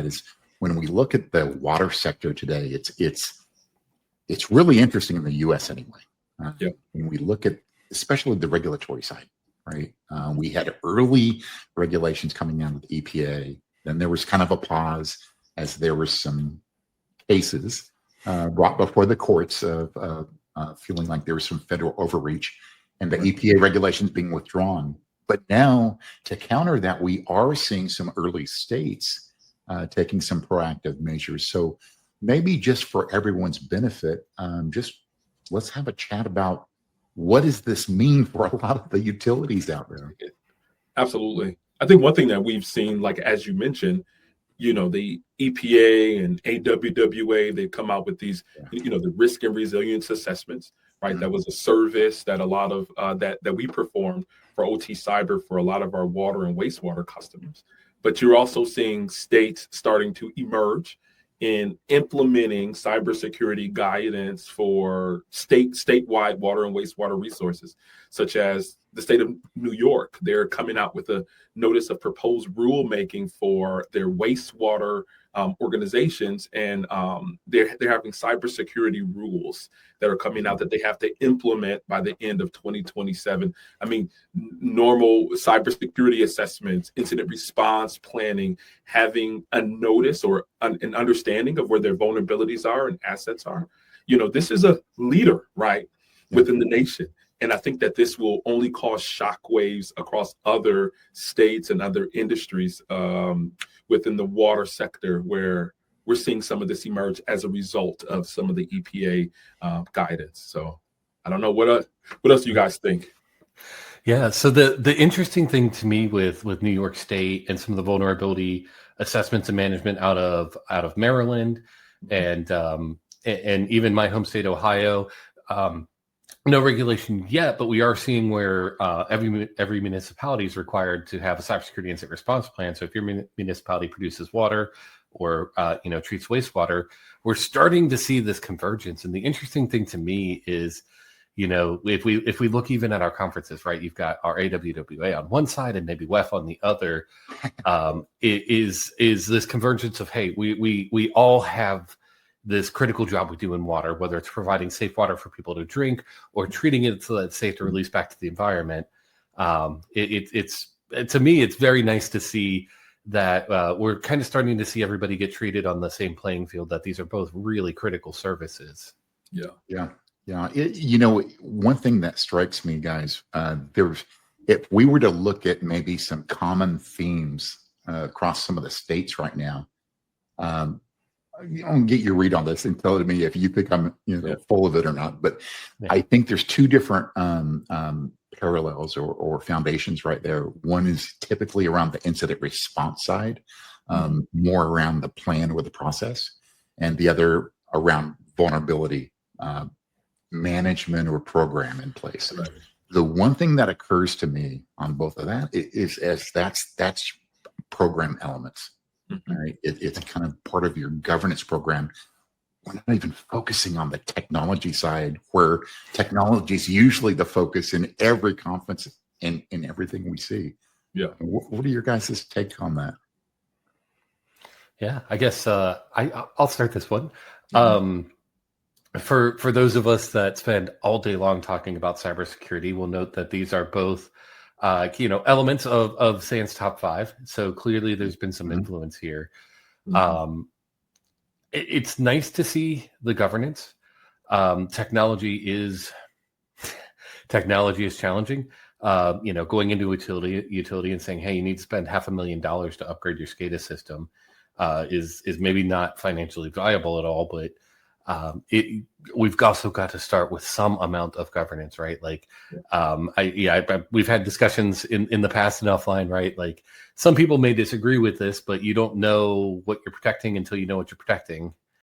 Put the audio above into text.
is when we look at the water sector today, it's really interesting in the U.S. anyway. When we look at especially the regulatory side, right? We had early regulations coming out of the EPA. Then there was kind of a pause as there were some cases brought before the courts of feeling like there was some federal overreach and the EPA regulations being withdrawn. But now, to counter that, we are seeing some early states taking some proactive measures. So maybe just for everyone's benefit, just let's have a chat about what does this mean for a lot of the utilities out there? Absolutely. I think one thing that we've seen, like as you mentioned, the EPA and AWWA, they come out with these, the risk and resilience assessments, right? That was a service that a lot of that we performed for OT Cyber for a lot of our water and wastewater customers. But you're also seeing states starting to emerge in implementing cybersecurity guidance for statewide water and wastewater resources, such as the state of New York. They're coming out with a notice of proposed rulemaking for their wastewater organizations, and they're having cybersecurity rules that are coming out that they have to implement by the end of 2027. I mean, normal cybersecurity assessments, incident response planning, having a notice or an understanding of where their vulnerabilities are and assets are. This is a leader, right, within the nation. And I think that this will only cause shockwaves across other states and other industries within the water sector, where we're seeing some of this emerge as a result of some of the EPA guidance. So I don't know what else do you guys think? Yeah. So the interesting thing to me with New York State and some of the vulnerability assessments and management out of Maryland and even my home state, Ohio. No regulation yet, but we are seeing where every municipality is required to have a cybersecurity incident response plan. So if your municipality produces water or treats wastewater, we're starting to see this convergence. And the interesting thing to me is, if we look even at our conferences, right, you've got our AWWA on one side and maybe WEF on the other. Is this convergence of, hey, we all have this critical job we do in water, whether it's providing safe water for people to drink or treating it so that it's safe to release back to the environment. To me, it's very nice to see that we're kind of starting to see everybody get treated on the same playing field, that these are both really critical services. Yeah. One thing that strikes me, guys, if we were to look at maybe some common themes across some of the states right now, I'll get your read on this and tell me if you think I'm full of it or not. But I think there's two different parallels or foundations right there. One is typically around the incident response side, more around the plan or the process, and the other around vulnerability management or program in place. Right. The one thing that occurs to me on both of that is that's program elements. Right? It's kind of part of your governance program. We're not even focusing on the technology side, where technology is usually the focus in every conference and in everything we see. Yeah. What are your guys' take on that? Yeah, I guess I'll start this one. For those of us that spend all day long talking about cybersecurity, we'll note that these are both elements of SANS top 5. So clearly there's been some influence here. It's nice to see the governance. Technology is challenging. Going into a utility and saying, hey, you need to spend $500,000 to upgrade your SCADA system is maybe not financially viable at all, but we've also got to start with some amount of governance, right? Like, we've had discussions in the past and offline, right? Like, some people may disagree with this, but you don't know what you're protecting until you know what you're protecting.